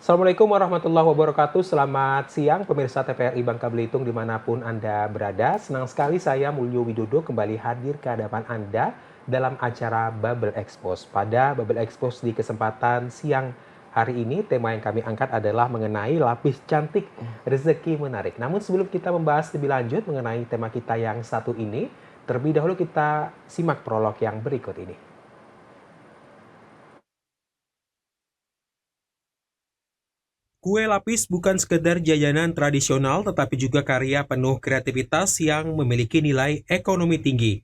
Assalamualaikum warahmatullahi wabarakatuh. Selamat siang pemirsa TVRI Bangka Belitung dimanapun Anda berada. Senang sekali saya Mulyo Widodo kembali hadir ke hadapan Anda dalam acara Bubble Expose. Pada Bubble Expose di kesempatan siang hari ini, tema yang kami angkat adalah mengenai lapis cantik rezeki menarik. Namun sebelum kita membahas lebih lanjut mengenai tema kita yang satu ini, terlebih dahulu kita simak prolog yang berikut ini. Kue lapis bukan sekedar jajanan tradisional, tetapi juga karya penuh kreativitas yang memiliki nilai ekonomi tinggi.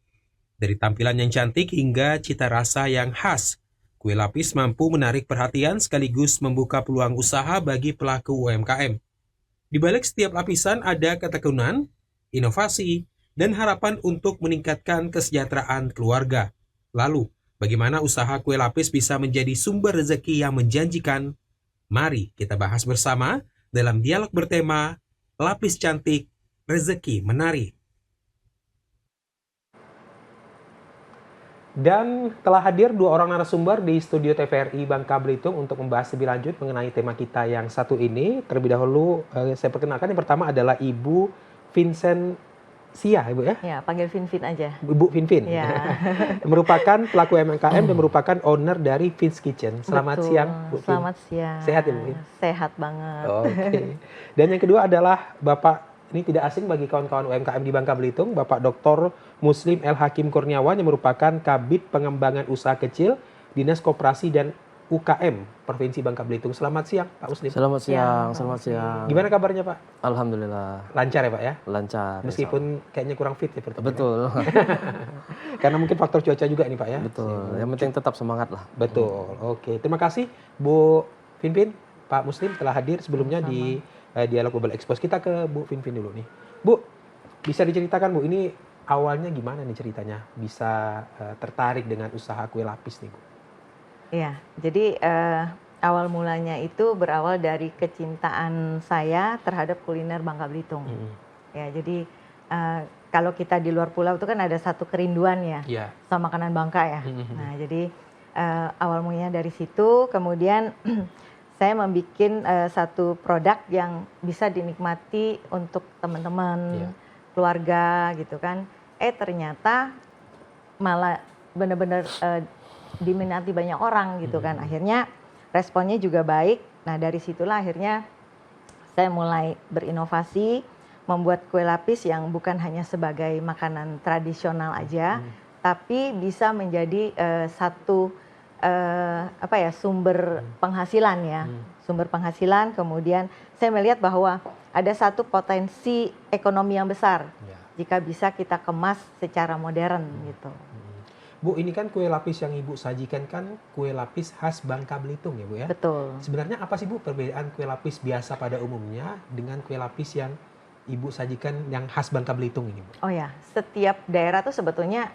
Dari tampilan yang cantik hingga cita rasa yang khas, kue lapis mampu menarik perhatian sekaligus membuka peluang usaha bagi pelaku UMKM. Di balik setiap lapisan ada ketekunan, inovasi, dan harapan untuk meningkatkan kesejahteraan keluarga. Lalu, bagaimana usaha kue lapis bisa menjadi sumber rezeki yang menjanjikan? Mari kita bahas bersama dalam dialog bertema Lapis Cantik, Rezeki Menari. Dan telah hadir dua orang narasumber di studio TVRI Bangka Belitung untuk membahas lebih lanjut mengenai tema kita yang satu ini. Terlebih dahulu saya perkenalkan, yang pertama adalah Ibu Vincent Sia, Ibu ya? Ya, panggil Vin-Vin aja. Ibu Vin-Vin. Ya. Merupakan pelaku UMKM dan merupakan owner dari Vin's Kitchen. Selamat Betul. siang, Bu Vin. Selamat siang. Sehat ya, Bu Vin? Sehat banget. Oke. Dan yang kedua adalah Bapak, ini tidak asing bagi kawan-kawan UMKM di Bangka Belitung, Bapak Dr. Muslim L. Hakim Kurniawan yang merupakan Kabid Pengembangan Usaha Kecil, Dinas Koperasi dan UKM Provinsi Bangka Belitung. Selamat siang, Pak Muslim. Selamat siang. Gimana kabarnya, Pak? Alhamdulillah. Lancar ya, Pak ya? Lancar. Meskipun kayaknya kurang fit ya pertemuan. Betul. Karena mungkin faktor cuaca juga nih, Pak ya? Betul. Yang penting tetap semangat lah. Betul. Oke. Terima kasih Bu Vin-Vin, Pak Muslim telah hadir sebelumnya di Dialog Bubble Expose. Kita ke Bu Vin-Vin dulu nih. Bu, bisa diceritakan Bu, ini awalnya gimana nih ceritanya bisa tertarik dengan usaha kue lapis nih, Bu? Iya, jadi awal mulanya itu berawal dari kecintaan saya terhadap kuliner Bangka Belitung. Ya, jadi kalau kita di luar pulau itu kan ada satu kerinduan ya, sama makanan Bangka ya. Nah, jadi awal mulanya dari situ, kemudian saya membuat satu produk yang bisa dinikmati untuk teman-teman, keluarga gitu kan. Ternyata malah benar-benar diminati banyak orang gitu kan. Akhirnya responnya juga baik. Nah, dari situlah akhirnya saya mulai berinovasi, membuat kue lapis yang bukan hanya sebagai makanan tradisional aja, tapi bisa menjadi satu sumber penghasilan ya. Sumber penghasilan, kemudian saya melihat bahwa ada satu potensi ekonomi yang besar jika bisa kita kemas secara modern gitu. Bu, ini kan kue lapis yang Ibu sajikan kan kue lapis khas Bangka Belitung ya, Bu ya? Betul. Sebenarnya apa sih, Bu, perbedaan kue lapis biasa pada umumnya dengan kue lapis yang Ibu sajikan yang khas Bangka Belitung ini, Bu? Oh ya, setiap daerah tuh sebetulnya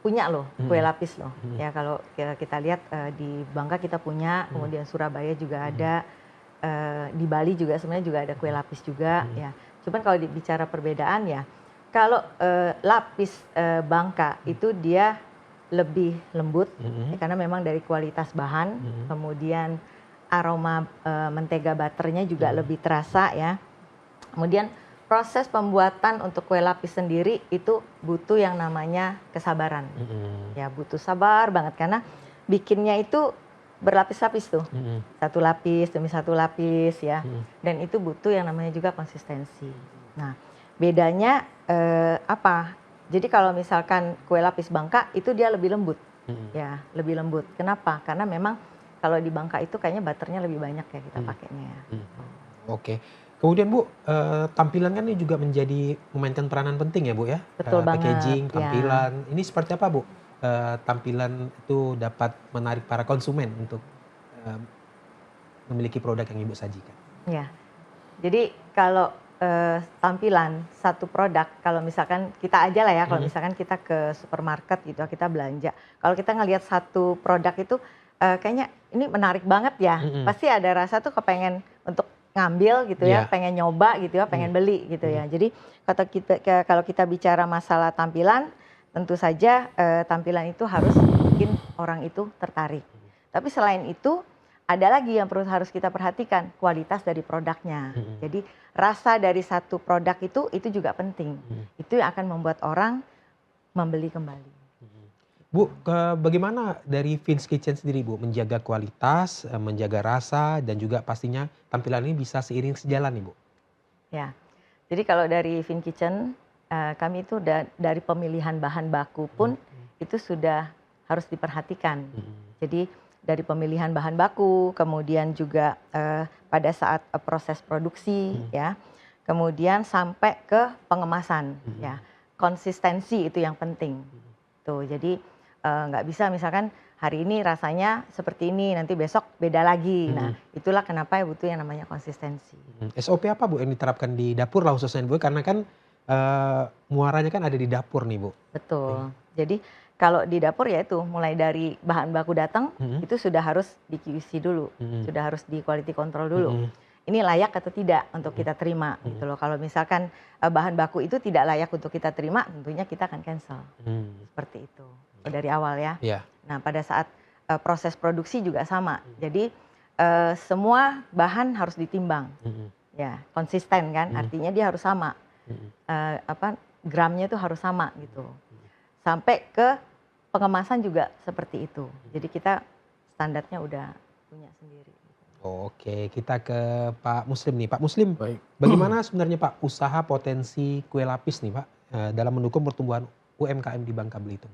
punya loh kue lapis loh. Ya, kalau kita lihat di Bangka kita punya, kemudian Surabaya juga ada, di Bali juga sebenarnya juga ada kue lapis juga ya. Cuman kalau bicara perbedaan ya, kalau lapis Bangka itu dia lebih lembut karena memang dari kualitas bahan, kemudian aroma mentega butternya juga lebih terasa ya. Kemudian proses pembuatan untuk kue lapis sendiri itu butuh yang namanya kesabaran. Ya, butuh sabar banget karena bikinnya itu berlapis-lapis tuh. Satu lapis demi satu lapis ya. Dan itu butuh yang namanya juga konsistensi. Nah, bedanya apa? Jadi kalau misalkan kue lapis Bangka itu dia lebih lembut, ya lebih lembut. Kenapa? Karena memang kalau di Bangka itu kayaknya butternya lebih banyak ya kita pakainya. Oke. Kemudian Bu, tampilan kan ini juga menjadi memainkan peranan penting ya, Bu ya? Betul banget. Packaging, tampilan. Ini seperti apa, Bu? Tampilan itu dapat menarik para konsumen untuk memiliki produk yang Ibu sajikan. Ya. Jadi kalau tampilan satu produk, kalau misalkan kita aja lah ya, kalau misalkan kita ke supermarket gitu, kita belanja. Kalau kita ngelihat satu produk itu kayaknya ini menarik banget ya, pasti ada rasa tuh kepengen untuk ngambil gitu ya, pengen nyoba gitu ya, pengen beli gitu ya. Jadi kalau kita bicara masalah tampilan, tentu saja tampilan itu harus bikin orang itu tertarik. Tapi selain itu ada lagi yang harus kita perhatikan, kualitas dari produknya. Jadi rasa dari satu produk itu juga penting. Itu yang akan membuat orang membeli kembali. Bu, bagaimana dari Vince Kitchen sendiri Bu menjaga kualitas, menjaga rasa dan juga pastinya tampilan ini bisa seiring sejalan nih Bu? Ya, jadi kalau dari Vince Kitchen, kami itu dari pemilihan bahan baku pun itu sudah harus diperhatikan. Jadi dari pemilihan bahan baku, kemudian juga pada saat proses produksi, ya, kemudian sampai ke pengemasan, ya, konsistensi itu yang penting. Tuh, jadi nggak bisa misalkan hari ini rasanya seperti ini, nanti besok beda lagi. Nah, itulah kenapa butuh yang namanya konsistensi. SOP apa Bu yang diterapkan di dapur lah khususnya Bu? Karena kan muaranya kan ada di dapur nih Bu. Betul. Jadi kalau di dapur ya itu mulai dari bahan baku datang itu sudah harus di QC dulu, sudah harus di quality control dulu. Ini layak atau tidak untuk kita terima gitu loh. Kalau misalkan bahan baku itu tidak layak untuk kita terima, tentunya kita akan cancel. Seperti itu dari awal ya. Yeah. Nah pada saat proses produksi juga sama. Jadi semua bahan harus ditimbang, ya konsisten kan. Artinya dia harus sama, gramnya itu harus sama gitu. Sampai ke pengemasan juga seperti itu. Jadi kita standarnya udah punya sendiri. Oke, kita ke Pak Muslim nih. Pak Muslim, Baik. bagaimana sebenarnya Pak usaha potensi kue lapis nih Pak dalam mendukung pertumbuhan UMKM di Bangka Belitung?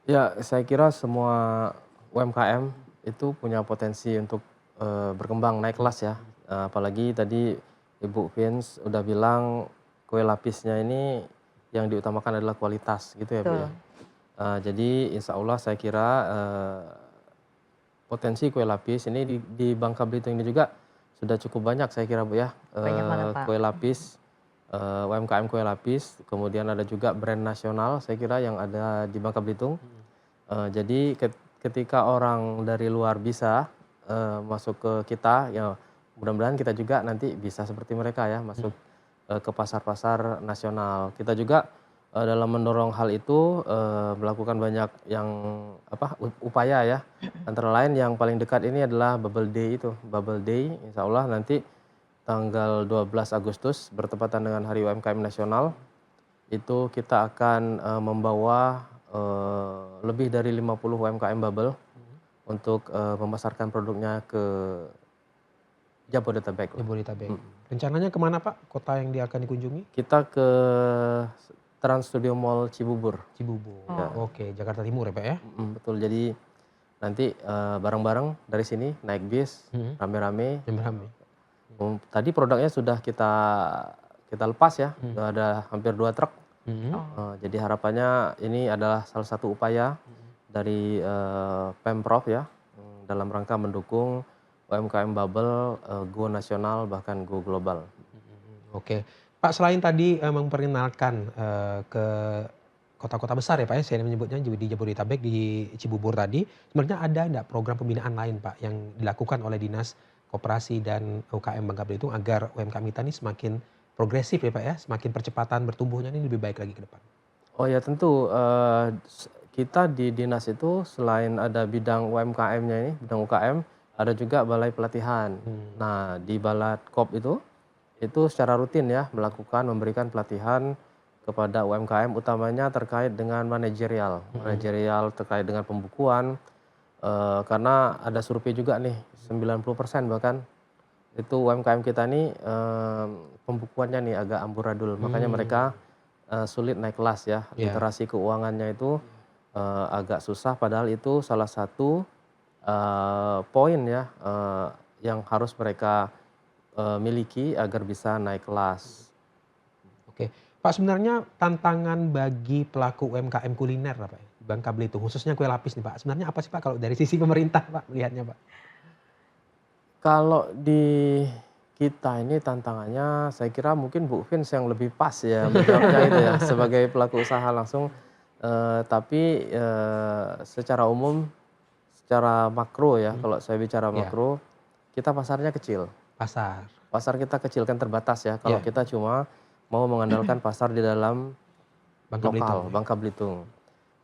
Ya, saya kira semua UMKM itu punya potensi untuk berkembang naik kelas ya. Apalagi tadi Ibu Vince udah bilang kue lapisnya ini yang diutamakan adalah kualitas gitu ya Bu ya. Jadi insya Allah saya kira potensi kue lapis ini di Bangka Belitung ini juga sudah cukup banyak saya kira Bu ya. Banyak banget Pak. Kue lapis, UMKM kue lapis, kemudian ada juga brand nasional saya kira yang ada di Bangka Belitung. Jadi ketika orang dari luar bisa masuk ke kita, ya mudah-mudahan kita juga nanti bisa seperti mereka ya masuk ke pasar-pasar nasional. Kita juga dalam mendorong hal itu melakukan banyak yang upaya ya. Antara lain yang paling dekat ini adalah Bubble Day itu. Bubble Day insya Allah nanti tanggal 12 Agustus bertepatan dengan Hari UMKM Nasional. Itu kita akan membawa lebih dari 50 UMKM Bubble untuk memasarkan produknya ke Jabodetabek. Jabodetabek. Rencananya kemana Pak kota yang dia akan dikunjungi? Kita ke Trans Studio Mall Cibubur. Cibubur. Oke, Jakarta Timur ya Pak ya? Betul, jadi nanti bareng-bareng dari sini naik bis, rame-rame. Tadi produknya sudah kita lepas ya, sudah ada hampir 2 truk. Jadi harapannya ini adalah salah satu upaya dari Pemprov ya, dalam rangka mendukung UMKM Bubble go nasional bahkan go global. Oke, Pak selain tadi memperkenalkan ke kota-kota besar ya Pak ya, saya menyebutnya di Jabodetabek, di Cibubur tadi, sebenarnya ada enggak program pembinaan lain Pak yang dilakukan oleh Dinas Koperasi dan UKM Bangka Belitung agar UMKM kita ini semakin progresif ya Pak ya, semakin percepatan bertumbuhnya ini lebih baik lagi ke depan? Oh ya tentu, kita di dinas itu selain ada bidang UMKM-nya ini, bidang UKM, ada juga balai pelatihan. Nah di Balatkop itu secara rutin ya memberikan pelatihan kepada UMKM utamanya terkait dengan manajerial terkait dengan pembukuan, karena ada survei juga nih 90% bahkan itu UMKM kita nih pembukuannya nih agak amburadul, makanya mereka sulit naik kelas ya. Literasi keuangannya itu agak susah, padahal itu salah satu poin ya yang harus mereka miliki agar bisa naik kelas. Oke, Pak sebenarnya tantangan bagi pelaku UMKM kuliner Pak di Bangka Belitung khususnya kue lapis nih Pak, sebenarnya apa sih Pak kalau dari sisi pemerintah Pak melihatnya Pak? Kalau di kita ini tantangannya saya kira mungkin Bu Vince yang lebih pas ya menjawabnya itu ya sebagai pelaku usaha langsung. Tapi secara umum, secara makro ya, kalau saya bicara makro, kita pasarnya kecil. Pasar kita kecil kan terbatas ya. Kalau kita cuma mau mengandalkan pasar di dalam Bangka Belitung.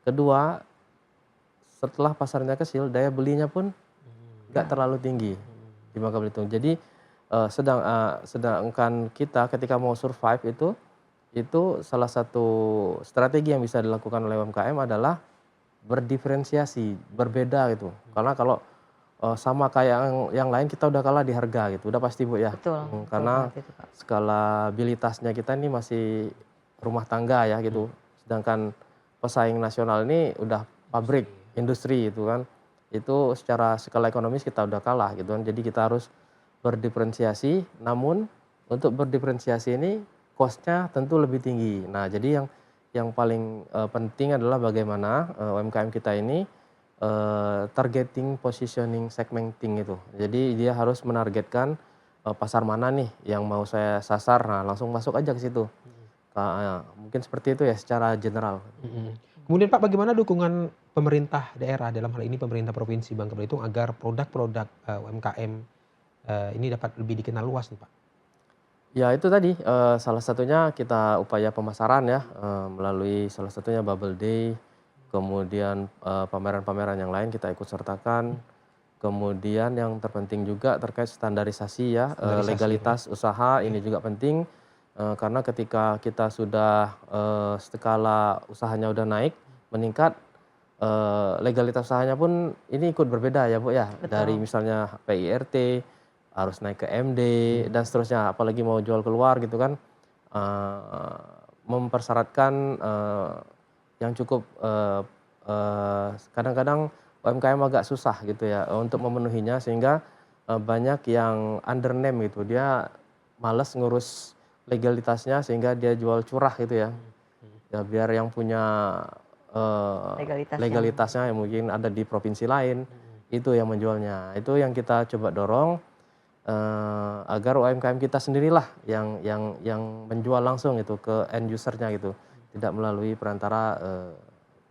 Kedua, setelah pasarnya kecil, daya belinya pun nggak terlalu tinggi di Bangka Belitung. Jadi sedangkan kita ketika mau survive itu salah satu strategi yang bisa dilakukan oleh UMKM adalah berdiferensiasi, berbeda gitu. Karena kalau sama kayak yang lain kita udah kalah di harga gitu, udah pasti Bu ya. Betul, Karena banget itu, Pak. skalabilitasnya kita ini masih rumah tangga ya gitu. Sedangkan pesaing nasional ini udah pabrik, industri itu kan. Itu secara skala ekonomis kita udah kalah gitu kan. Jadi kita harus berdiferensiasi, namun untuk berdiferensiasi ini cost-nya tentu lebih tinggi. Nah, jadi yang paling penting adalah bagaimana UMKM kita ini targeting, positioning, segmenting itu. Jadi dia harus menargetkan pasar mana nih yang mau saya sasar. Nah, langsung masuk aja ke situ. Mungkin seperti itu ya secara general. Kemudian Pak, bagaimana dukungan pemerintah daerah, dalam hal ini pemerintah Provinsi Bangka Belitung, agar produk-produk UMKM ini dapat lebih dikenal luas nih Pak? Ya itu tadi salah satunya kita upaya pemasaran ya melalui salah satunya Bubble Day, kemudian pameran-pameran yang lain kita ikut sertakan, kemudian yang terpenting juga terkait standarisasi ya, legalitas usaha ini juga penting karena ketika kita sudah skala usahanya udah naik, meningkat, legalitas usahanya pun ini ikut berbeda ya Bu ya, Betul. dari misalnya PIRT, harus naik ke MD dan seterusnya, apalagi mau jual keluar gitu kan, mempersyaratkan yang cukup kadang-kadang UMKM agak susah gitu ya untuk memenuhinya sehingga banyak yang under name gitu, dia males ngurus legalitasnya sehingga dia jual curah gitu ya, ya biar yang punya legalitasnya yang mungkin ada di provinsi lain itu yang menjualnya, itu yang kita coba dorong. Agar UMKM kita sendirilah yang menjual langsung itu ke end usernya gitu, tidak melalui perantara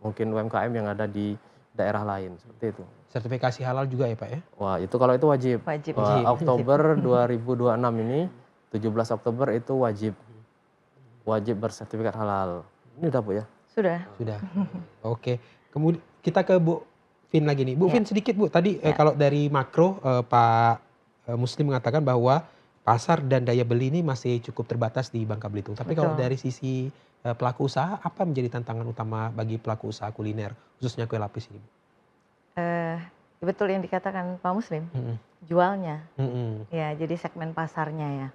mungkin UMKM yang ada di daerah lain seperti itu. Sertifikasi halal juga ya Pak ya? Wah itu kalau itu wajib. Wajib. Oktober 2026 ini 17 Oktober itu wajib bersertifikat halal. Ini udah Bu ya? Sudah. Oke. Kemudian kita ke Bu Vin lagi nih. Bu Ya. Vin sedikit Bu, tadi Ya. kalau dari makro Pak Muslim mengatakan bahwa pasar dan daya beli ini masih cukup terbatas di Bangka Belitung. Tapi kalau Betul. dari sisi pelaku usaha, apa menjadi tantangan utama bagi pelaku usaha kuliner, khususnya kue lapis ini Bu? Betul yang dikatakan Pak Muslim, jualnya. Ya, jadi segmen pasarnya ya.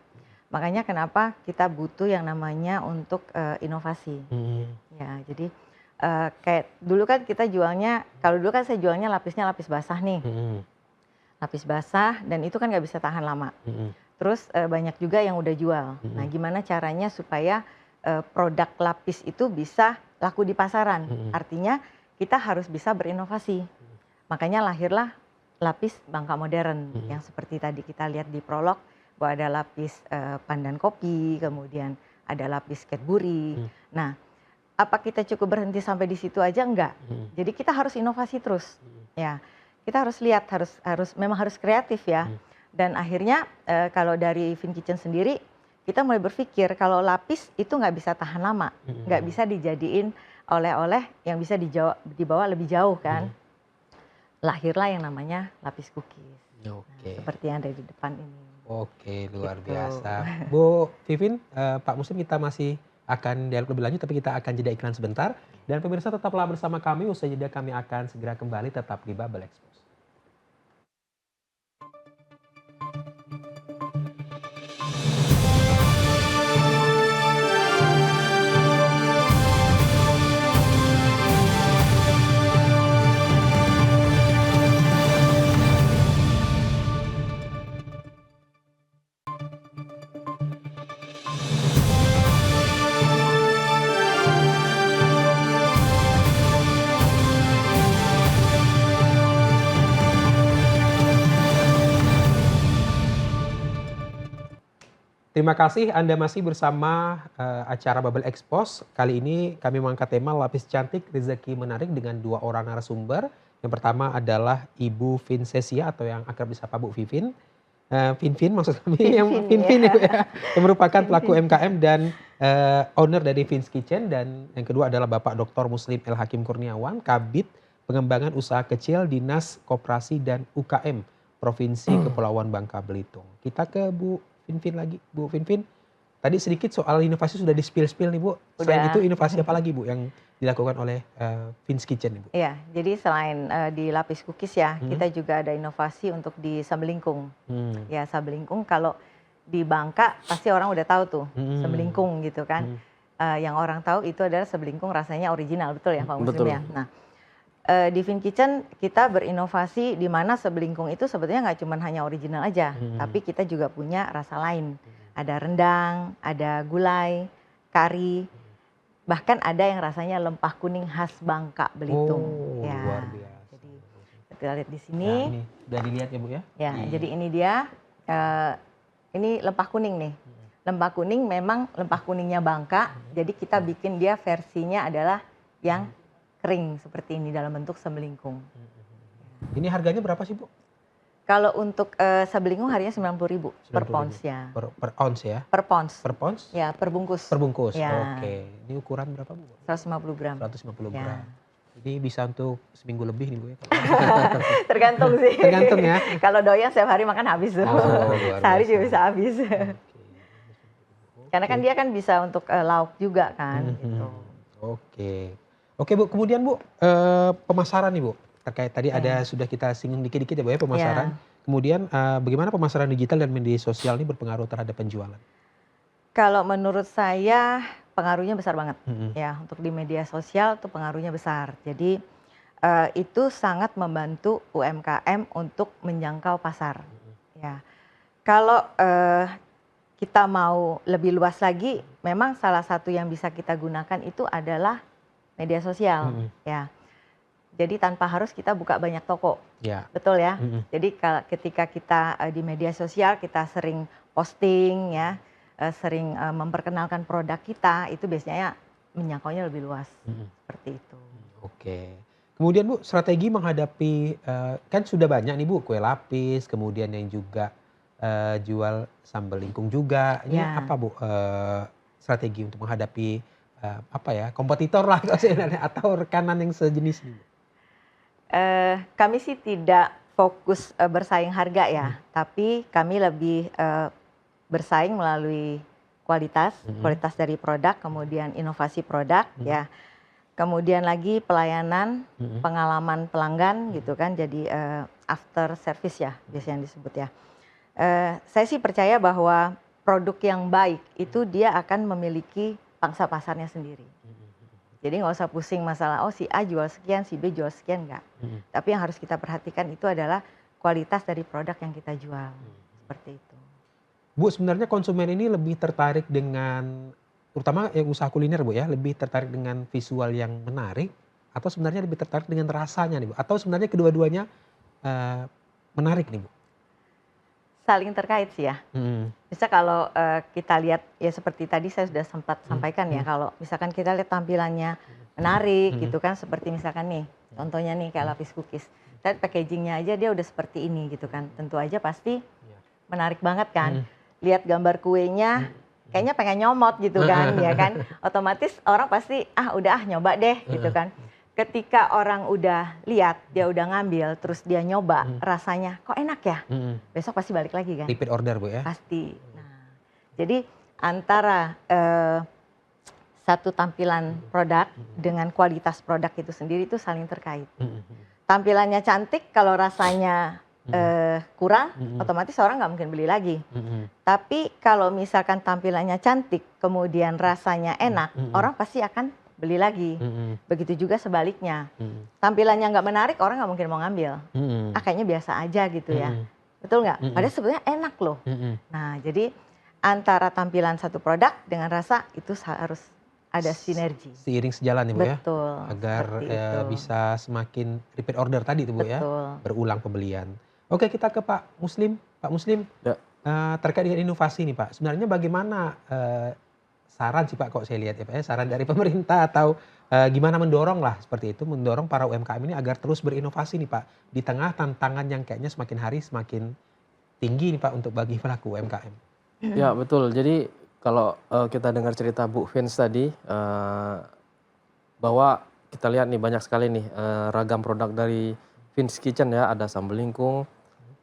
Makanya kenapa kita butuh yang namanya untuk inovasi. Ya, jadi kayak dulu kan kita jualnya, kalau dulu kan saya jualnya lapisnya lapis basah nih. Lapis basah dan itu kan nggak bisa tahan lama. Terus banyak juga yang udah jual. Nah, gimana caranya supaya produk lapis itu bisa laku di pasaran? Artinya kita harus bisa berinovasi. Makanya lahirlah lapis Bangka Modern yang seperti tadi kita lihat di prolog bahwa ada lapis pandan kopi, kemudian ada lapis Cadbury. Nah, apa kita cukup berhenti sampai di situ aja? Enggak. Jadi kita harus inovasi terus. Ya. Kita harus lihat, memang harus kreatif ya. Dan akhirnya kalau dari Vin Kitchen sendiri, kita mulai berpikir kalau lapis itu nggak bisa tahan lama, nggak bisa dijadiin oleh-oleh yang bisa dibawa lebih jauh kan. Lahirlah yang namanya lapis cookies. Nah, seperti yang ada di depan ini. Oke, luar biasa. Bu Vivin, Pak Muslim, kita masih akan dialog lebih lanjut, tapi kita akan jeda iklan sebentar. Dan pemirsa tetaplah bersama kami, usai jeda kami akan segera kembali, tetap di Bubble Expose. Terima kasih Anda masih bersama acara Bubble Expose. Kali ini kami mengangkat tema lapis cantik rezeki menarik dengan dua orang narasumber. Yang pertama adalah Ibu Vincesia atau yang akrab disapa Bu Vivin. Vin maksud kami Vin ya, yang merupakan pelaku UMKM dan owner dari Vin's Kitchen. Dan yang kedua adalah Bapak Dr. Muslim El Hakim Kurniawan, Kabid Pengembangan Usaha Kecil Dinas Koperasi dan UKM Provinsi Kepulauan Bangka Belitung. Kita ke Bu Finfin lagi. Bu Finfin, tadi sedikit soal inovasi sudah di-spill nih Bu. Selain Udah. itu inovasi apa lagi Bu yang dilakukan oleh Fin's Kitchen nih Bu? Iya, jadi selain di lapis cookies ya, kita juga ada inovasi untuk di sambelingkung. Ya, sambelingkung kalau di Bangka pasti orang udah tahu tuh sambelingkung gitu kan. Yang orang tahu itu adalah sambelingkung rasanya original, betul ya Pak Muslim Betul. ya. Nah, di Fin Kitchen kita berinovasi di mana sambelingkung itu sebetulnya nggak cuma hanya original aja, tapi kita juga punya rasa lain. Ada rendang, ada gulai, kari, bahkan ada yang rasanya lempah kuning khas Bangka Belitung. Oh, Ya, luar biasa. jadi kita lihat di Nah, sini. ini udah dilihat ya Bu ya? Ya, jadi ini dia, ini lempah kuning nih. Lempah kuning memang lempah kuningnya Bangka, jadi kita bikin dia versinya adalah yang kering seperti ini dalam bentuk sambelingkung. Ini harganya berapa sih Bu? Kalau untuk sambelingkung harganya 90.000 per 90.000. pounds ya. Per ounce ya? Per pounds. Per pounds? Ya, per bungkus. Per bungkus. Ya. Oke. Ini ukuran berapa Bu? 150 gram. 150 Ya. gram. Ini bisa untuk seminggu lebih nih Bu ya? Tergantung sih. Tergantung ya? Kalau doyan setiap hari makan habis tuh. Oh, luar Sehari biasa. juga bisa habis. Karena kan dia kan bisa untuk lauk juga kan. Gitu. Oke. Oke Bu, kemudian Bu, pemasaran nih Bu. Terkait tadi ada sudah kita singgung dikit-dikit ya Bu ya pemasaran. Ya. Kemudian bagaimana pemasaran digital dan media sosial ini berpengaruh terhadap penjualan? Kalau menurut saya pengaruhnya besar banget. Mm-mm. Ya, untuk di media sosial tuh pengaruhnya besar. Jadi itu sangat membantu UMKM untuk menjangkau pasar. Ya, kalau kita mau lebih luas lagi, memang salah satu yang bisa kita gunakan itu adalah media sosial. Ya, jadi tanpa harus kita buka banyak toko, Ya. betul ya. Jadi ketika kita di media sosial kita sering posting ya, sering memperkenalkan produk kita, itu biasanya menjangkaunya lebih luas. Seperti itu. Oke. Kemudian Bu, strategi menghadapi kan sudah banyak nih Bu, kue lapis, kemudian yang juga jual sambal lingkung juga. Ini Ya. apa Bu strategi untuk menghadapi apa ya kompetitor lah atau rekanan yang sejenis nih Bu? Kami sih tidak fokus bersaing harga ya, tapi kami lebih bersaing melalui kualitas dari produk, kemudian inovasi produk ya. Kemudian lagi pelayanan, pengalaman pelanggan gitu kan, jadi after service ya biasanya disebut ya. Saya sih percaya bahwa produk yang baik itu dia akan memiliki pangsa pasarnya sendiri. Jadi nggak usah pusing masalah, oh si A jual sekian, si B jual sekian, enggak. Tapi yang harus kita perhatikan itu adalah kualitas dari produk yang kita jual. Seperti itu. Bu, sebenarnya konsumen ini lebih tertarik dengan, terutama yang usaha kuliner Bu ya, lebih tertarik dengan visual yang menarik, atau sebenarnya lebih tertarik dengan rasanya nih Bu? Atau sebenarnya kedua-duanya menarik nih Bu? Saling terkait sih ya. Bisa kalau kita lihat ya seperti tadi saya sudah sempat sampaikan ya, kalau misalkan kita lihat tampilannya menarik gitu kan, seperti misalkan nih, contohnya nih kayak lapis cookies. Lihat packagingnya aja dia udah seperti ini gitu kan, tentu aja pasti menarik banget kan. Lihat gambar kuenya, kayaknya pengen nyomot gitu kan, ya kan. Otomatis orang pasti udah nyoba deh gitu kan. Ketika orang udah lihat, dia udah ngambil, terus dia nyoba, rasanya kok enak ya, besok pasti balik lagi kan. Repeat order Bu ya? Pasti. Nah, jadi antara satu tampilan produk dengan kualitas produk itu sendiri itu saling terkait. Tampilannya cantik, kalau rasanya kurang, otomatis orang nggak mungkin beli lagi. Tapi kalau misalkan tampilannya cantik, kemudian rasanya enak, orang pasti akan beli lagi. Begitu juga sebaliknya. Tampilannya nggak menarik, orang nggak mungkin mau ngambil. Kayaknya biasa aja gitu ya. Betul nggak? Padahal sebenarnya enak loh. Nah, jadi antara tampilan satu produk dengan rasa itu harus ada sinergi. Seiring sejalan ya Bu ya? Betul. Agar seperti itu. bisa semakin repeat order tadi itu Bu ya? Betul. Berulang pembelian. Oke, kita ke Pak Muslim. Pak Muslim, Ya. terkait dengan inovasi nih Pak. Sebenarnya bagaimana saran sih Pak, kok saya lihat ya Pak ya, saran dari pemerintah atau gimana mendorong lah seperti itu, mendorong para UMKM ini agar terus berinovasi nih Pak. Di tengah tantangan yang kayaknya semakin hari semakin tinggi nih Pak untuk bagi pelaku UMKM. Ya betul, jadi kalau kita dengar cerita Bu Vince tadi, bahwa kita lihat nih banyak sekali nih ragam produk dari Vin's Kitchen ya, ada sambal lingkung,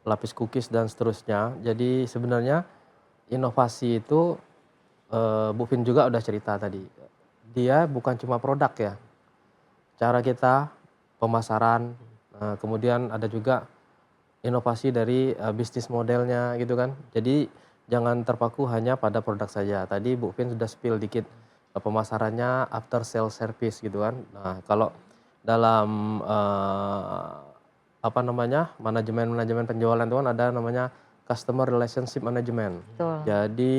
lapis cookies dan seterusnya. Jadi sebenarnya inovasi itu Bu Vin juga udah cerita tadi. Dia bukan cuma produk ya. Cara kita pemasaran, kemudian ada juga inovasi dari bisnis modelnya gitu kan. Jadi jangan terpaku hanya pada produk saja. Tadi Bu Vin sudah spill dikit pemasarannya after sales service gitu kan. Nah, kalau dalam apa namanya manajemen penjualan itu kan ada namanya customer relationship management. Betul. Jadi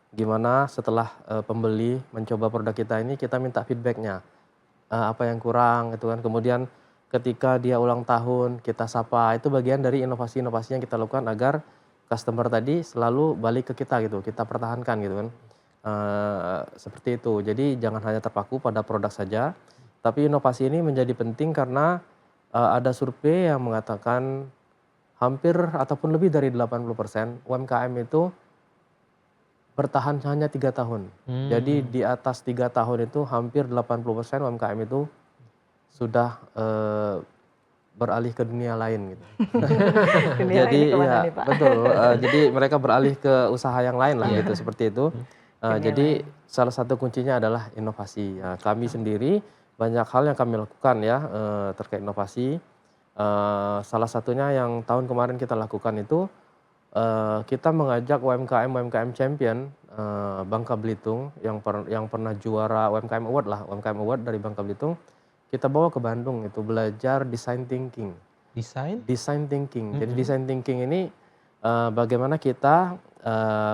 gimana setelah pembeli mencoba produk kita ini kita minta feedbacknya apa yang kurang gitu kan. Kemudian ketika dia ulang tahun kita sapa, itu bagian dari inovasi-inovasi yang kita lakukan agar customer tadi selalu balik ke kita gitu, kita pertahankan gitu kan. Seperti itu. Jadi jangan hanya terpaku pada produk saja, tapi inovasi ini menjadi penting karena ada survei yang mengatakan hampir ataupun lebih dari 80% UMKM itu bertahan hanya 3 tahun. Jadi di atas 3 tahun itu hampir 80% UMKM itu sudah beralih ke dunia lain gitu. Dunia Jadi ini kemana ya nih Pak? betul, jadi mereka beralih ke usaha yang lain lah gitu, seperti itu. Dunia Jadi lain. salah satu kuncinya adalah inovasi. Kami sendiri banyak hal yang kami lakukan ya terkait inovasi. Salah satunya yang tahun kemarin kita lakukan itu kita mengajak UMKM champion Bangka Belitung yang pernah juara UMKM Award lah, UMKM Award dari Bangka Belitung. Kita bawa ke Bandung itu belajar design thinking. Desain? Design thinking. Jadi design thinking ini bagaimana kita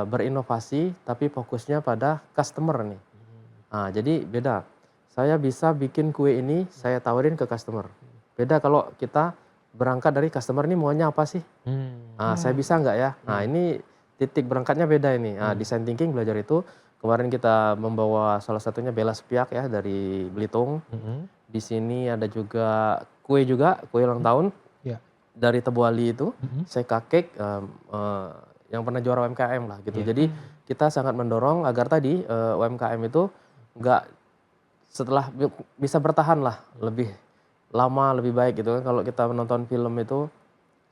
berinovasi tapi fokusnya pada customer nih. Nah, jadi beda. Saya bisa bikin kue ini, saya tawarin ke customer. Beda kalau kita berangkat dari customer ini maunya apa sih? Nah, saya bisa nggak ya? Nah, ini titik berangkatnya beda ini. Nah, design thinking belajar itu. Kemarin kita membawa salah satunya Bella Spiak ya dari Belitung. Di sini ada juga kue ulang tahun Ya. dari Tebuali itu. Seka Cake yang pernah juara UMKM lah gitu. Jadi kita sangat mendorong agar tadi UMKM itu nggak setelah bisa bertahan lah lebih lama lebih baik gitu kan. Kalau kita menonton film itu,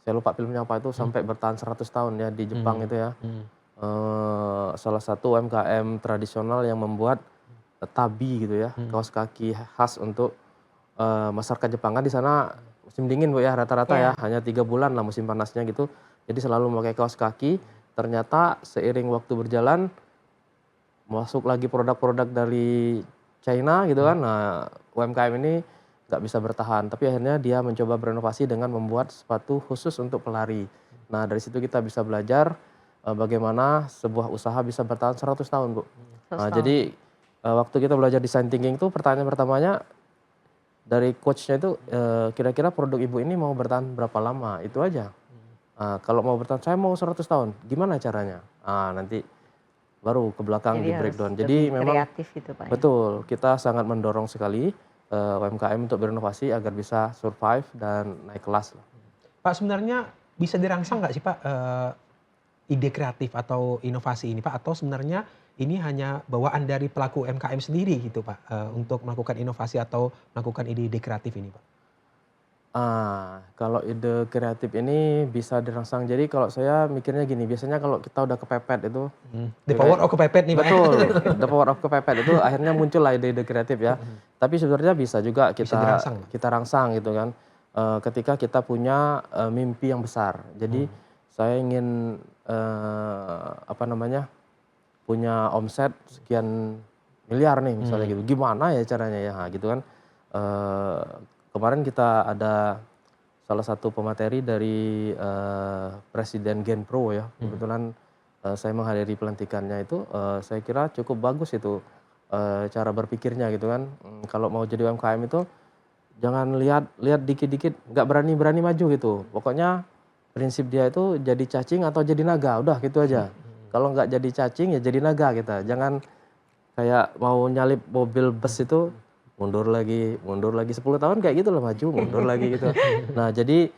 saya lupa filmnya apa itu, sampai bertahan 100 tahun ya di Jepang itu ya. Salah satu UMKM tradisional yang membuat tabi gitu ya, kaos kaki khas untuk masyarakat Jepang. Kan di sana musim dingin Bu ya rata-rata ya, hanya 3 bulan lah musim panasnya gitu. Jadi selalu memakai kaos kaki. Ternyata seiring waktu berjalan masuk lagi produk-produk dari China gitu kan. Nah, UMKM ini nggak bisa bertahan, tapi akhirnya dia mencoba berinovasi dengan membuat sepatu khusus untuk pelari. Nah, dari situ kita bisa belajar bagaimana sebuah usaha bisa bertahan 100 tahun, Bu. 100 Nah, tahun. jadi waktu kita belajar design thinking itu pertanyaan pertamanya dari coachnya itu kira-kira produk ibu ini mau bertahan berapa lama? Itu aja. Kalau mau bertahan, saya mau 100 tahun. Gimana caranya? Nanti baru ke belakang Jadi di harus breakdown. lebih Jadi memang kreatif gitu Pak. betul, kita sangat mendorong sekali UMKM untuk berinovasi agar bisa survive dan naik kelas. Pak, sebenarnya bisa dirangsang nggak sih Pak ide kreatif atau inovasi ini Pak? Atau sebenarnya ini hanya bawaan dari pelaku UMKM sendiri gitu Pak untuk melakukan inovasi atau melakukan ide-ide kreatif ini Pak? Kalau ide kreatif ini bisa dirangsang. Jadi kalau saya mikirnya gini, biasanya kalau kita udah kepepet itu, The power of kepepet nih Pak. betul, the power of kepepet itu akhirnya muncul lah ide-ide kreatif ya. Tapi sebenarnya bisa juga Bisa dirangsang. kita rangsang gitu kan. Ketika kita punya mimpi yang besar. Jadi saya ingin apa namanya punya omset sekian miliar nih misalnya gitu. Gimana ya caranya ya gitu kan. Kemarin kita ada salah satu pemateri dari Presiden Genpro ya. Kebetulan saya menghadiri pelantikannya itu, saya kira cukup bagus itu cara berpikirnya gitu kan. Kalau mau jadi UMKM itu jangan lihat dikit-dikit, nggak berani maju gitu. Pokoknya prinsip dia itu jadi cacing atau jadi naga, udah gitu aja. Kalau nggak jadi cacing ya jadi naga kita. Jangan kayak mau nyalip mobil bus itu mundur lagi 10 tahun kayak gitu lah, maju mundur lagi gitu. Nah, jadi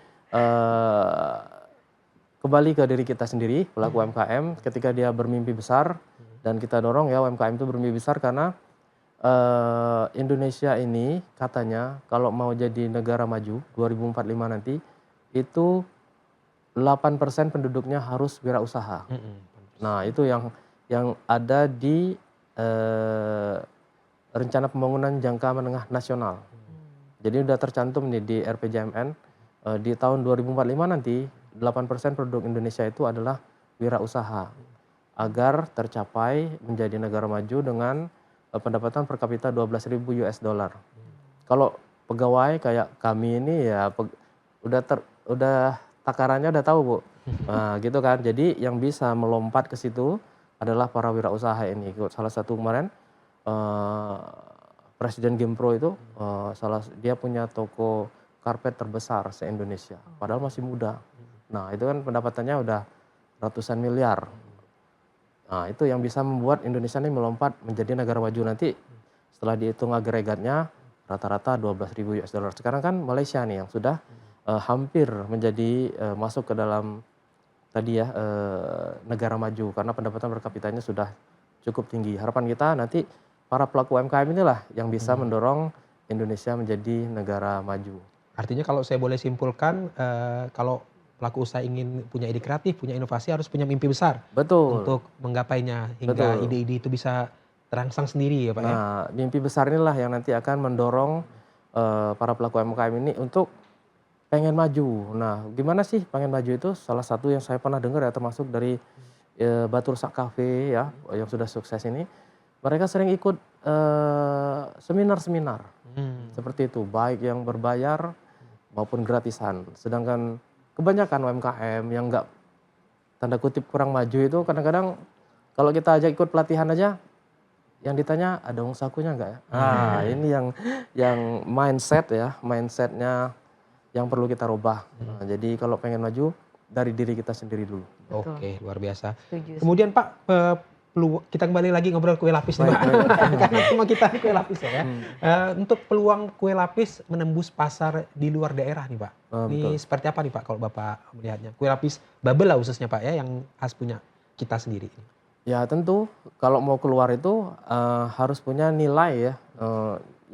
kembali ke diri kita sendiri pelaku UMKM ketika dia bermimpi besar, dan kita dorong ya UMKM itu bermimpi besar karena Indonesia ini katanya kalau mau jadi negara maju 2045 nanti itu 8% penduduknya harus wirausaha. Nah, itu yang ada di rencana pembangunan jangka menengah nasional. Jadi udah tercantum nih di RPJMN di tahun 2045 nanti 8% penduduk Indonesia itu adalah wirausaha agar tercapai menjadi negara maju dengan pendapatan per kapita 12.000 US dollar. Kalau pegawai kayak kami ini ya udah takarannya udah tahu, Bu. Nah, gitu kan. Jadi yang bisa melompat ke situ adalah para wirausaha ini. Salah satu kemarin Presiden Gempro itu dia punya toko karpet terbesar se-Indonesia. Padahal masih muda. Nah, itu kan pendapatannya udah ratusan miliar. Nah, itu yang bisa membuat Indonesia ini melompat menjadi negara maju nanti setelah dihitung agregatnya rata-rata 12.000 US dollar. Sekarang kan Malaysia nih yang sudah hampir menjadi masuk ke dalam tadi ya negara maju karena pendapatan per kapitanya sudah cukup tinggi. Harapan kita nanti para pelaku UMKM inilah yang bisa mendorong Indonesia menjadi negara maju. Artinya kalau saya boleh simpulkan, kalau pelaku usaha ingin punya ide kreatif, punya inovasi harus punya mimpi besar. Betul. Untuk menggapainya hingga ide-ide itu bisa terangsang sendiri ya Pak ya. Nah, mimpi besar inilah yang nanti akan mendorong para pelaku UMKM ini untuk pengen maju. Nah, gimana sih pengen maju itu? Salah satu yang saya pernah dengar ya termasuk dari Batur Sak Cafe ya yang sudah sukses ini. Mereka sering ikut seminar-seminar seperti itu, baik yang berbayar maupun gratisan. Sedangkan kebanyakan UMKM yang nggak tanda kutip kurang maju itu kadang-kadang kalau kita ajak ikut pelatihan aja, yang ditanya ada uang sakunya nggak ya? Nah, ini yang mindsetnya yang perlu kita rubah. Nah, jadi kalau pengen maju dari diri kita sendiri dulu. Oke, luar biasa. Setuju. Kemudian Pak, kita kembali lagi ngobrol kue lapis nih Pak. Karena cuma kita kue lapis ya. Untuk peluang kue lapis menembus pasar di luar daerah nih Pak. Ini Betul. seperti apa nih Pak kalau Bapak melihatnya? Kue lapis bubble lah khususnya Pak ya yang khas punya kita sendiri. Ya tentu kalau mau keluar itu harus punya nilai ya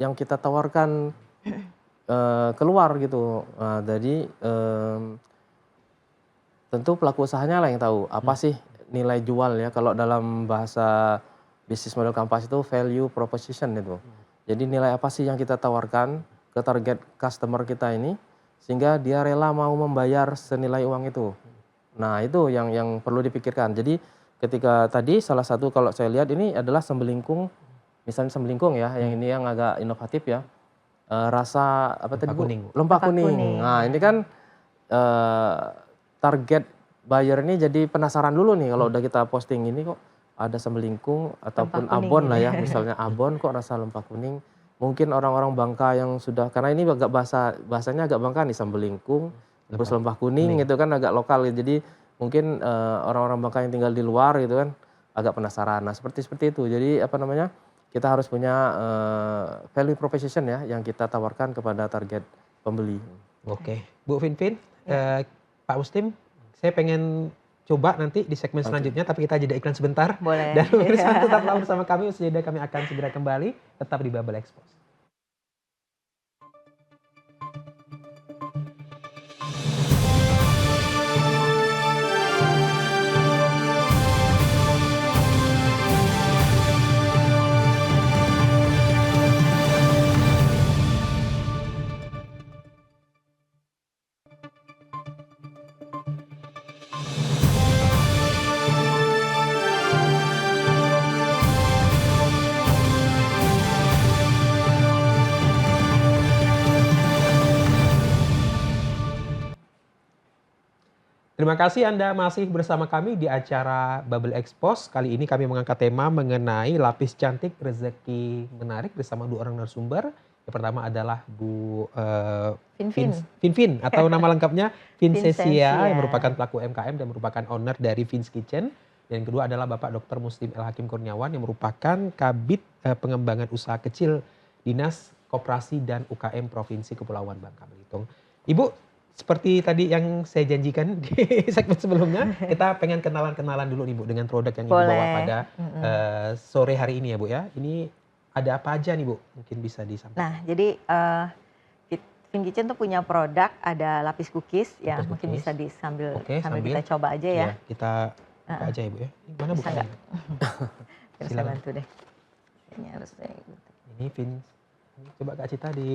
yang kita tawarkan keluar gitu. Jadi tentu pelaku usahanya lah yang tahu apa sih nilai jual ya. Kalau dalam bahasa bisnis model Kampas itu value proposition itu. Jadi nilai apa sih yang kita tawarkan ke target customer kita ini sehingga dia rela mau membayar senilai uang itu. Nah itu yang perlu dipikirkan. Jadi ketika tadi salah satu kalau saya lihat ini adalah sembelingkung, misalnya sembelingkung ya, yang ini yang agak inovatif ya. Rasa apa tadi Bu? Kuning. Lempah Lempah kuning. kuning. Nah ini kan target buyer ini jadi penasaran dulu nih kalau udah kita posting ini kok ada sembelingkung ataupun Lempah kuning abon lah gitu ya, ya. misalnya abon kok rasa lempah kuning. Mungkin orang-orang Bangka yang sudah karena ini agak bahasanya agak Bangka nih sembelingkung, terus lempah kuning itu kan agak lokal gitu. Jadi mungkin orang-orang Bangka yang tinggal di luar gitu kan agak penasaran. Nah, seperti itu. Jadi apa namanya? Kita harus punya value proposition ya yang kita tawarkan kepada target pembeli. Oke, Bu Finvin, Pak Ustim, saya pengen coba nanti di segmen selanjutnya, tapi kita jeda iklan sebentar. Boleh. Dan pemirsa tetaplah bersama kami, usai jeda kami akan segera kembali, tetap di Bubble Expose. Terima kasih Anda masih bersama kami di acara Bubble Expose. Kali ini kami mengangkat tema mengenai lapis cantik rezeki menarik bersama dua orang narasumber. Yang pertama adalah Bu Finvin atau nama lengkapnya Vincesia yang merupakan pelaku UMKM dan merupakan owner dari Vin's Kitchen. Dan yang kedua adalah Bapak Dr. Muslim El Hakim Kurniawan yang merupakan Kabid Pengembangan Usaha Kecil Dinas Koperasi dan UKM Provinsi Kepulauan Bangka Belitung. Ibu, seperti tadi yang saya janjikan di segmen sebelumnya, kita pengen kenalan-kenalan dulu nih Bu dengan produk yang Ibu bawa pada sore hari ini ya Bu ya. Ini ada apa aja nih Bu? Mungkin bisa disampaikan. Nah, jadi Fin Kitchen tuh punya produk, ada lapis cookies ya, Lapis mungkin cookies. bisa sambil Oke, sambil sambil. kita coba aja ya. Ya, kita buka aja ya Bu ya. Ini mana Bisa bukanya? nggak? Biar saya Silakan. bantu deh. Ini harus saya gitu. Ini Vin. Ini coba Kak Cita di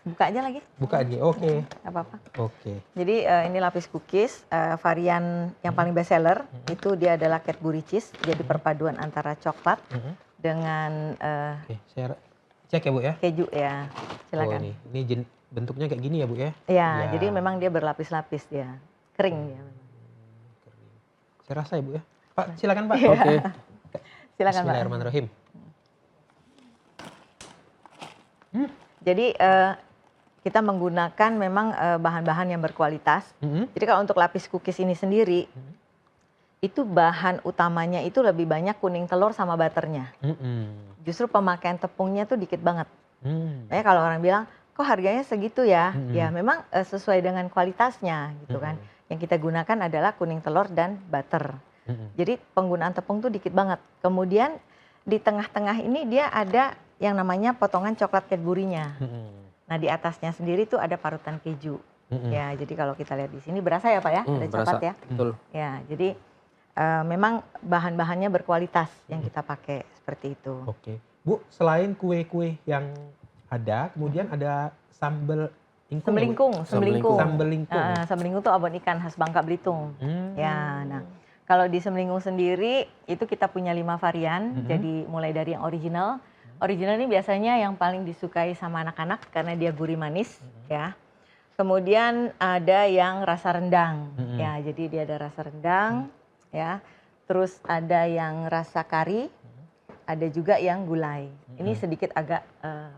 Buka aja lagi, buka aja. Oke. nggak apa-apa. Oke. Jadi ini lapis cookies, varian yang paling best seller itu dia adalah Cadbury cheese, jadi perpaduan antara coklat Mhm. dengan Oke, saya cek ya Bu ya. keju ya. Oh, Silakan. ini bentuknya kayak gini ya Bu ya. Ya, Ya. jadi memang dia berlapis-lapis dia, kering dia. Kering. Saya rasa ya Bu ya. Pak, silakan Pak. Oke. Silakan Pak. Bismillahirrahmanirrahim. Jadi kita menggunakan memang bahan-bahan yang berkualitas. Mhm. Jadi kalau untuk lapis cookies ini sendiri, itu bahan utamanya itu lebih banyak kuning telur sama butternya. Mhm. Justru pemakaian tepungnya tuh dikit banget. Hmm. Makanya kalau orang bilang, kok harganya segitu ya? Mm-mm. Ya memang sesuai dengan kualitasnya gitu kan. Yang kita gunakan adalah kuning telur dan butter. Mhm. Jadi penggunaan tepung tuh dikit banget. Kemudian di tengah-tengah ini dia ada yang namanya potongan coklat Cadbury-nya. Mhm. Nah di atasnya sendiri tuh ada parutan keju. Mhm. Ya jadi kalau kita lihat di sini berasa ya Pak ya, ada Berasa. coklat ya. Betul. Ya jadi memang bahan-bahannya berkualitas yang kita pakai seperti itu. Oke. Bu, selain kue-kue yang ada, kemudian ada sambal ingkung. ya, Bu? Sembelingkung, sembelingkung. Sambal ingkung. Sembelingkung tuh abon ikan khas Bangka Belitung. Hmm. Ya, nah kalau di sembelingkung sendiri itu kita punya 5 varian. Jadi mulai dari yang original. Original ini biasanya yang paling disukai sama anak-anak karena dia gurih manis, ya. Kemudian ada yang rasa rendang, ya. Jadi dia ada rasa rendang, ya. Terus ada yang rasa kari, ada juga yang gulai. Ini sedikit agak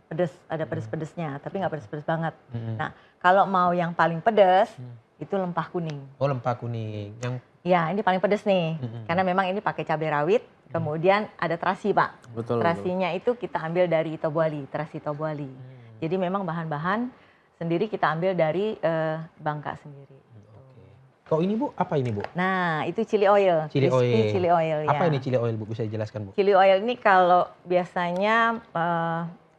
pedes, ada pedes-pedesnya, tapi nggak pedes-pedes banget. Nah, kalau mau yang paling pedes, itu lempah kuning. Oh, lempah kuning. Yang Ya, ini paling pedes nih, karena memang ini pakai cabai rawit, kemudian ada terasi Pak. Betul. Terasinya itu kita ambil dari Tobuali, terasi Tobuali. Jadi memang bahan-bahan sendiri kita ambil dari Bangka sendiri. Oke. Kalau ini Bu, apa ini Bu? Nah, itu chili oil, Chili crispy oil. chili oil ya. Apa ini chili oil Bu? Bisa dijelaskan Bu? Chili oil ini kalau biasanya